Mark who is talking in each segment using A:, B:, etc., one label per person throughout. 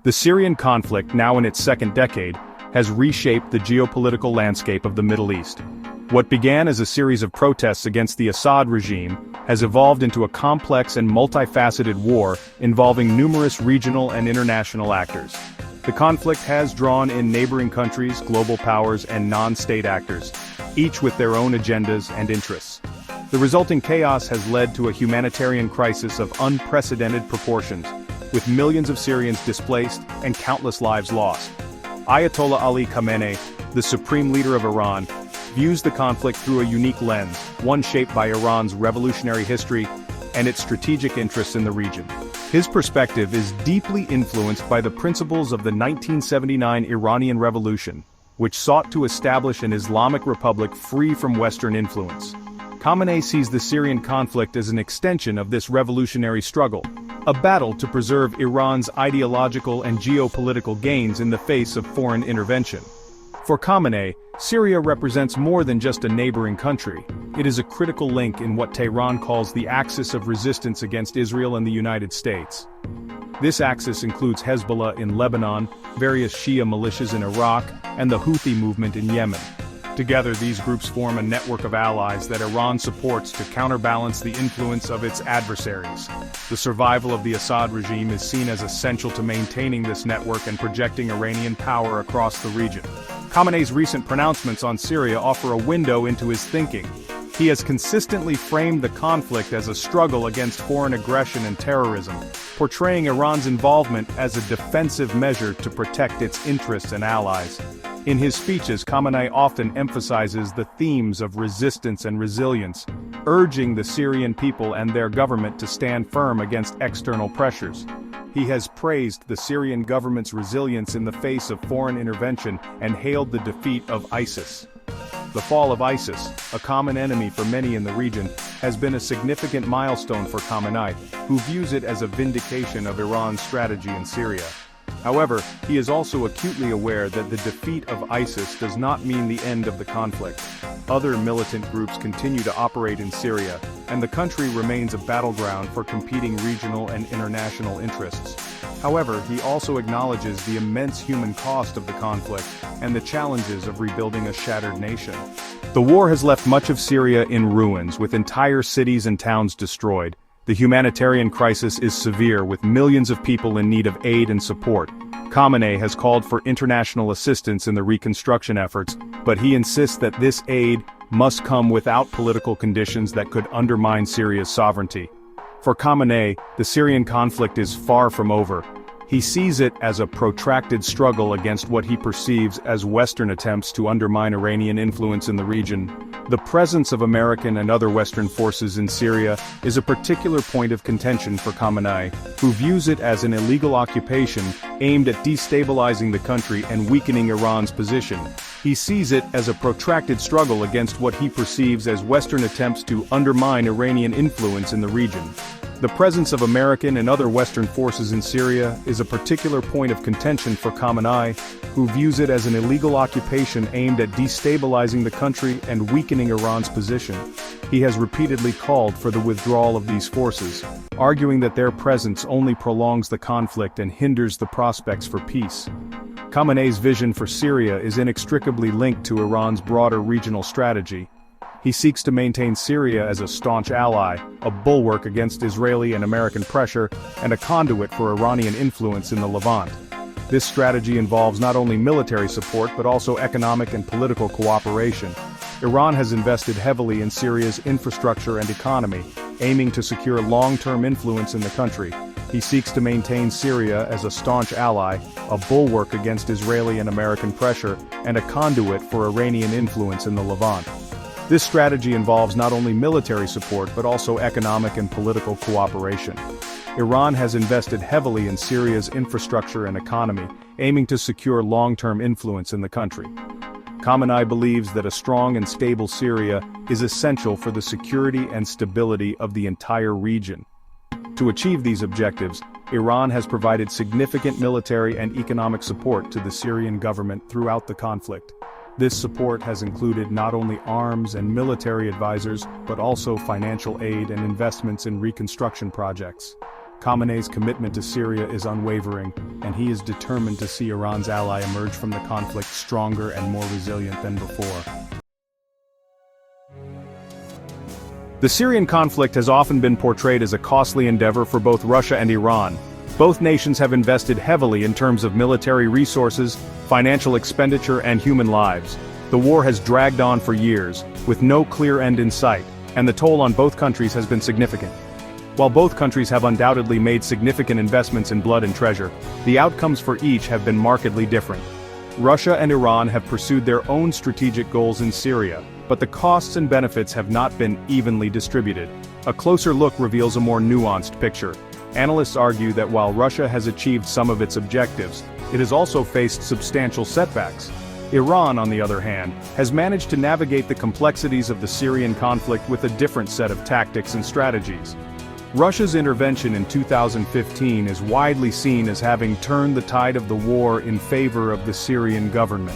A: The Syrian conflict, now in its second decade, has reshaped the geopolitical landscape of the Middle East. What began as a series of protests against the Assad regime has evolved into a complex and multifaceted war involving numerous regional and international actors. The conflict has drawn in neighboring countries, global powers, and non-state actors, each with their own agendas and interests. The resulting chaos has led to a humanitarian crisis of unprecedented proportions, with millions of Syrians displaced and countless lives lost. Ayatollah Ali Khamenei, the supreme leader of Iran, views the conflict through a unique lens, one shaped by Iran's revolutionary history and its strategic interests in the region. His perspective is deeply influenced by the principles of the 1979 Iranian Revolution, which sought to establish an Islamic republic free from Western influence. Khamenei sees the Syrian conflict as an extension of this revolutionary struggle, a battle to preserve Iran's ideological and geopolitical gains in the face of foreign intervention. For Khamenei, Syria represents more than just a neighboring country. It is a critical link in what Tehran calls the axis of resistance against Israel and the United States. This axis includes Hezbollah in Lebanon, various Shia militias in Iraq, and the Houthi movement in Yemen. Together, these groups form a network of allies that Iran supports to counterbalance the influence of its adversaries. The survival of the Assad regime is seen as essential to maintaining this network and projecting Iranian power across the region. Khamenei's recent pronouncements on Syria offer a window into his thinking. He has consistently framed the conflict as a struggle against foreign aggression and terrorism, portraying Iran's involvement as a defensive measure to protect its interests and allies. In his speeches, Khamenei often emphasizes the themes of resistance and resilience, urging the Syrian people and their government to stand firm against external pressures. He has praised the Syrian government's resilience in the face of foreign intervention and hailed the defeat of ISIS. The fall of ISIS, a common enemy for many in the region, has been a significant milestone for Khamenei, who views it as a vindication of Iran's strategy in Syria. However, he is also acutely aware that the defeat of ISIS does not mean the end of the conflict. Other militant groups continue to operate in Syria, and the country remains a battleground for competing regional and international interests. However, he also acknowledges the immense human cost of the conflict and the challenges of rebuilding a shattered nation. The war has left much of Syria in ruins, with entire cities and towns destroyed. The humanitarian crisis is severe, with millions of people in need of aid and support. Khamenei has called for international assistance in the reconstruction efforts, but he insists that this aid must come without political conditions that could undermine Syria's sovereignty. For Khamenei, the Syrian conflict is far from over. He sees it as a protracted struggle against what he perceives as Western attempts to undermine Iranian influence in the region. The presence of American and other Western forces in Syria is a particular point of contention for Khamenei, who views it as an illegal occupation aimed at destabilizing the country and weakening Iran's position. He sees it as a protracted struggle against what he perceives as Western attempts to undermine Iranian influence in the region. The presence of American and other Western forces in Syria is a particular point of contention for Khamenei, who views it as an illegal occupation aimed at destabilizing the country and weakening Iran's position. He has repeatedly called for the withdrawal of these forces, arguing that their presence only prolongs the conflict and hinders the prospects for peace. Khamenei's vision for Syria is inextricably linked to Iran's broader regional strategy. He seeks to maintain Syria as a staunch ally, a bulwark against Israeli and American pressure, and a conduit for Iranian influence in the Levant. This strategy involves not only military support but also economic and political cooperation. Iran has invested heavily in Syria's infrastructure and economy, aiming to secure long-term influence in the country. He seeks to maintain Syria as a staunch ally, a bulwark against Israeli and American pressure, and a conduit for Iranian influence in the Levant. This strategy involves not only military support but also economic and political cooperation. Iran has invested heavily in Syria's infrastructure and economy, aiming to secure long-term influence in the country. Khamenei believes that a strong and stable Syria is essential for the security and stability of the entire region. To achieve these objectives, Iran has provided significant military and economic support to the Syrian government throughout the conflict. This support has included not only arms and military advisors, but also financial aid and investments in reconstruction projects. Khamenei's commitment to Syria is unwavering, and he is determined to see Iran's ally emerge from the conflict stronger and more resilient than before. The Syrian conflict has often been portrayed as a costly endeavor for both Russia and Iran. Both nations have invested heavily in terms of military resources, financial expenditure, and human lives. The war has dragged on for years, with no clear end in sight, and the toll on both countries has been significant. While both countries have undoubtedly made significant investments in blood and treasure, the outcomes for each have been markedly different. Russia and Iran have pursued their own strategic goals in Syria, but the costs and benefits have not been evenly distributed. A closer look reveals a more nuanced picture. Analysts argue that while Russia has achieved some of its objectives, it has also faced substantial setbacks. Iran, on the other hand, has managed to navigate the complexities of the Syrian conflict with a different set of tactics and strategies. Russia's intervention in 2015 is widely seen as having turned the tide of the war in favor of the Syrian government.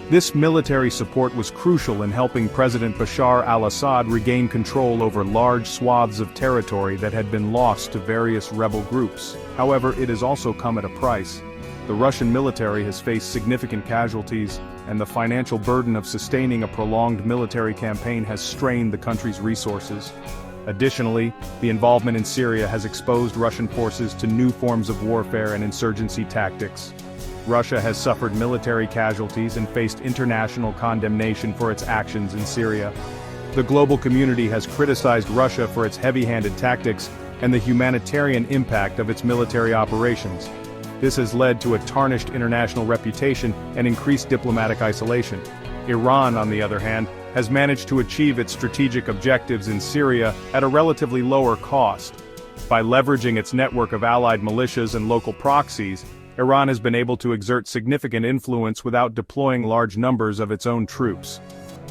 A: This military support was crucial in helping President Bashar al-Assad regain control over large swaths of territory that had been lost to various rebel groups. However, it has also come at a price. The Russian military has faced significant casualties, and the financial burden of sustaining a prolonged military campaign has strained the country's resources. Additionally, the involvement in Syria has exposed Russian forces to new forms of warfare and insurgency tactics. Russia has suffered military casualties and faced international condemnation for its actions in Syria. The global community has criticized Russia for its heavy-handed tactics and the humanitarian impact of its military operations. This has led to a tarnished international reputation and increased diplomatic isolation. Iran, on the other hand, has managed to achieve its strategic objectives in Syria at a relatively lower cost. By leveraging its network of allied militias and local proxies, Iran has been able to exert significant influence without deploying large numbers of its own troops.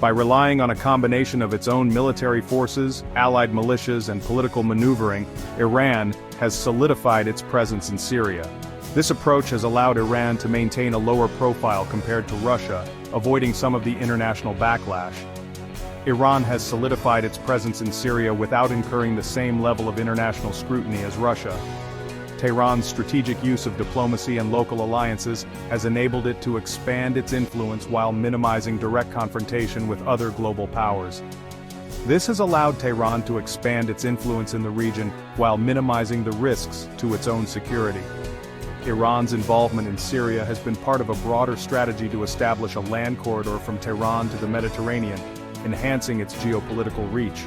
A: By relying on a combination of its own military forces, allied militias, and political maneuvering, Iran has solidified its presence in Syria. This approach has allowed Iran to maintain a lower profile compared to Russia, avoiding some of the international backlash. Iran has solidified its presence in Syria without incurring the same level of international scrutiny as Russia. Tehran's strategic use of diplomacy and local alliances has enabled it to expand its influence while minimizing direct confrontation with other global powers. This has allowed Tehran to expand its influence in the region while minimizing the risks to its own security. Iran's involvement in Syria has been part of a broader strategy to establish a land corridor from Tehran to the Mediterranean, enhancing its geopolitical reach.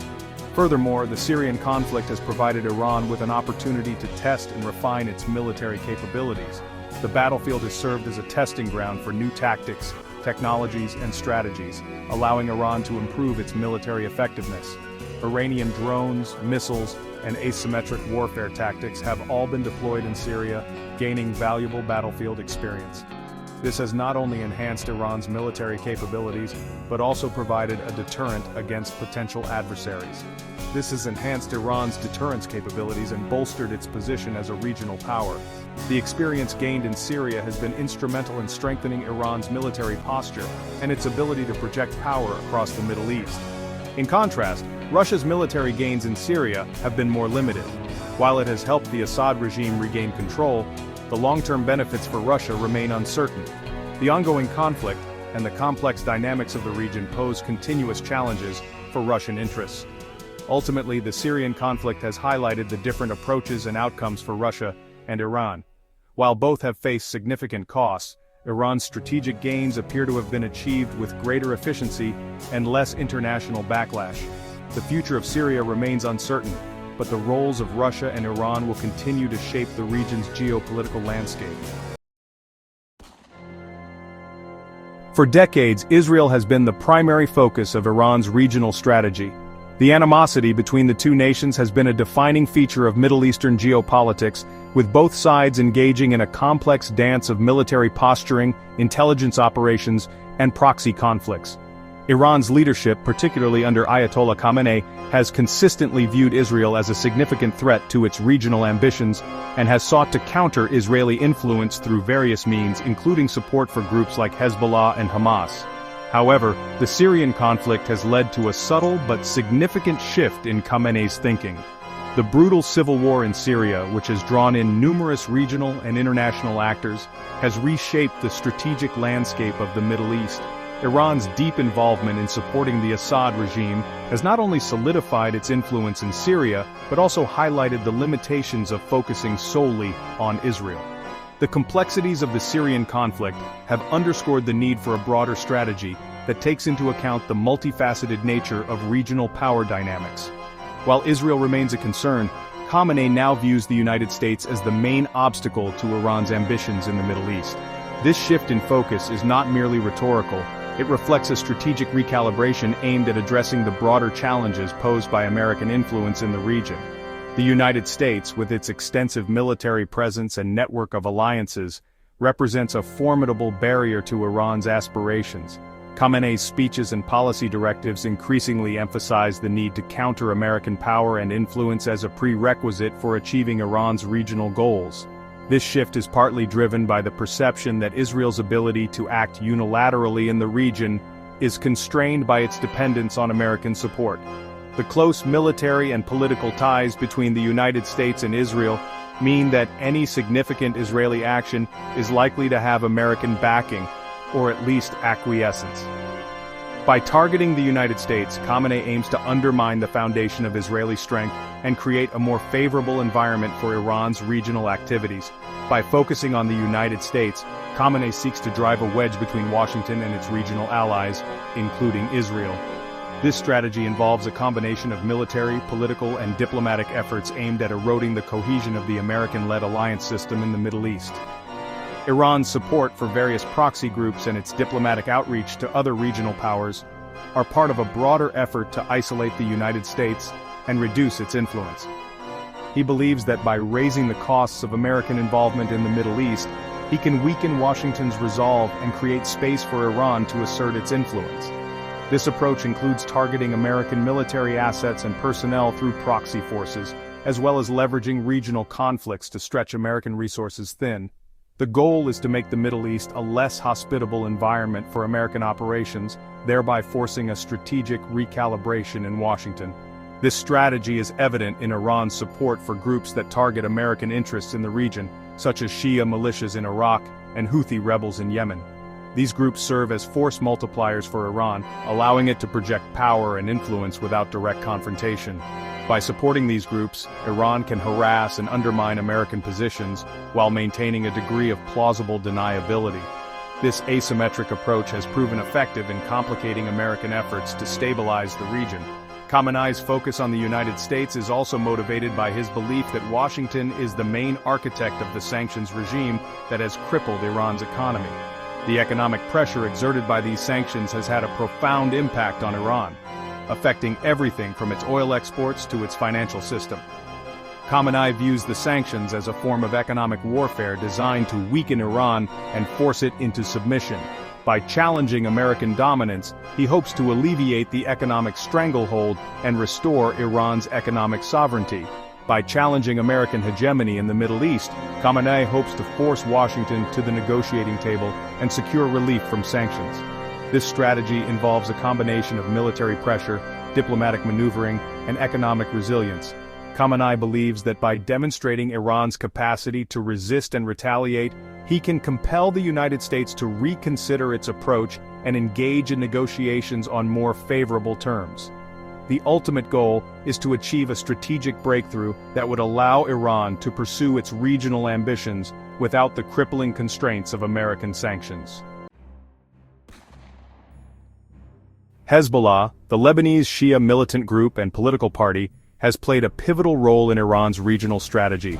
A: Furthermore, the Syrian conflict has provided Iran with an opportunity to test and refine its military capabilities. The battlefield has served as a testing ground for new tactics, technologies, and strategies, allowing Iran to improve its military effectiveness. Iranian drones, missiles, and asymmetric warfare tactics have all been deployed in Syria, gaining valuable battlefield experience. This has not only enhanced Iran's military capabilities, but also provided a deterrent against potential adversaries. This has enhanced Iran's deterrence capabilities and bolstered its position as a regional power. The experience gained in Syria has been instrumental in strengthening Iran's military posture and its ability to project power across the Middle East. In contrast, Russia's military gains in Syria have been more limited. While it has helped the Assad regime regain control, the long-term benefits for Russia remain uncertain. The ongoing conflict and the complex dynamics of the region pose continuous challenges for Russian interests. Ultimately, the Syrian conflict has highlighted the different approaches and outcomes for Russia and Iran. While both have faced significant costs, Iran's strategic gains appear to have been achieved with greater efficiency and less international backlash. The future of Syria remains uncertain, but the roles of Russia and Iran will continue to shape the region's geopolitical landscape. For decades, Israel has been the primary focus of Iran's regional strategy. The animosity between the two nations has been a defining feature of Middle Eastern geopolitics, with both sides engaging in a complex dance of military posturing, intelligence operations, and proxy conflicts. Iran's leadership, particularly under Ayatollah Khamenei, has consistently viewed Israel as a significant threat to its regional ambitions, and has sought to counter Israeli influence through various means, including support for groups like Hezbollah and Hamas. However, the Syrian conflict has led to a subtle but significant shift in Khamenei's thinking. The brutal civil war in Syria, which has drawn in numerous regional and international actors, has reshaped the strategic landscape of the Middle East. Iran's deep involvement in supporting the Assad regime has not only solidified its influence in Syria, but also highlighted the limitations of focusing solely on Israel. The complexities of the Syrian conflict have underscored the need for a broader strategy that takes into account the multifaceted nature of regional power dynamics. While Israel remains a concern, Khamenei now views the United States as the main obstacle to Iran's ambitions in the Middle East. This shift in focus is not merely rhetorical, it reflects a strategic recalibration aimed at addressing the broader challenges posed by American influence in the region. The United States, with its extensive military presence and network of alliances, represents a formidable barrier to Iran's aspirations. Khamenei's speeches and policy directives increasingly emphasize the need to counter American power and influence as a prerequisite for achieving Iran's regional goals. This shift is partly driven by the perception that Israel's ability to act unilaterally in the region is constrained by its dependence on American support. The close military and political ties between the United States and Israel mean that any significant Israeli action is likely to have American backing, or at least acquiescence. By targeting the United States, Khamenei aims to undermine the foundation of Israeli strength and create a more favorable environment for Iran's regional activities. By focusing on the United States, Khamenei seeks to drive a wedge between Washington and its regional allies, including Israel. This strategy involves a combination of military, political, and diplomatic efforts aimed at eroding the cohesion of the American-led alliance system in the Middle East. Iran's support for various proxy groups and its diplomatic outreach to other regional powers are part of a broader effort to isolate the United States and reduce its influence. He believes that by raising the costs of American involvement in the Middle East, he can weaken Washington's resolve and create space for Iran to assert its influence. This approach includes targeting American military assets and personnel through proxy forces, as well as leveraging regional conflicts to stretch American resources thin. The goal is to make the Middle East a less hospitable environment for American operations, thereby forcing a strategic recalibration in Washington. This strategy is evident in Iran's support for groups that target American interests in the region, such as Shia militias in Iraq and Houthi rebels in Yemen. These groups serve as force multipliers for Iran, allowing it to project power and influence without direct confrontation. By supporting these groups, Iran can harass and undermine American positions while maintaining a degree of plausible deniability. This asymmetric approach has proven effective in complicating American efforts to stabilize the region. Khamenei's focus on the United States is also motivated by his belief that Washington is the main architect of the sanctions regime that has crippled Iran's economy. The economic pressure exerted by these sanctions has had a profound impact on Iran, affecting everything from its oil exports to its financial system. Khamenei views the sanctions as a form of economic warfare designed to weaken Iran and force it into submission. By challenging American dominance, he hopes to alleviate the economic stranglehold and restore Iran's economic sovereignty. By challenging American hegemony in the Middle East, Khamenei hopes to force Washington to the negotiating table and secure relief from sanctions. This strategy involves a combination of military pressure, diplomatic maneuvering, and economic resilience. Khamenei believes that by demonstrating Iran's capacity to resist and retaliate, he can compel the United States to reconsider its approach and engage in negotiations on more favorable terms. The ultimate goal is to achieve a strategic breakthrough that would allow Iran to pursue its regional ambitions without the crippling constraints of American sanctions. Hezbollah, the Lebanese Shia militant group and political party, has played a pivotal role in Iran's regional strategy.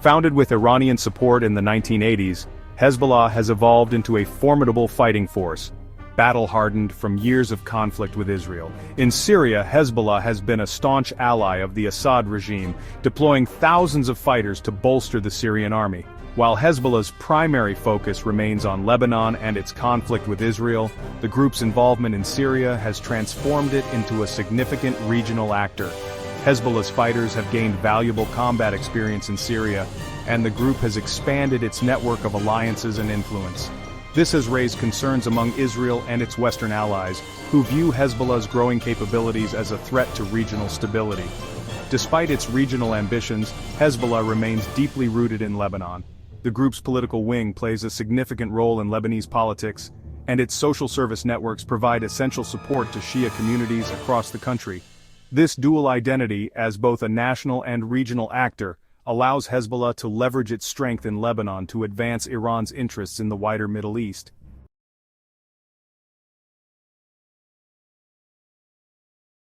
A: Founded with Iranian support in the 1980s, Hezbollah has evolved into a formidable fighting force, battle-hardened from years of conflict with Israel. In Syria, Hezbollah has been a staunch ally of the Assad regime, deploying thousands of fighters to bolster the Syrian army. While Hezbollah's primary focus remains on Lebanon and its conflict with Israel, the group's involvement in Syria has transformed it into a significant regional actor. Hezbollah's fighters have gained valuable combat experience in Syria, and the group has expanded its network of alliances and influence. This has raised concerns among Israel and its Western allies, who view Hezbollah's growing capabilities as a threat to regional stability. Despite its regional ambitions, Hezbollah remains deeply rooted in Lebanon. The group's political wing plays a significant role in Lebanese politics, and its social service networks provide essential support to Shia communities across the country. This dual identity, as both a national and regional actor, allows Hezbollah to leverage its strength in Lebanon to advance Iran's interests in the wider Middle East.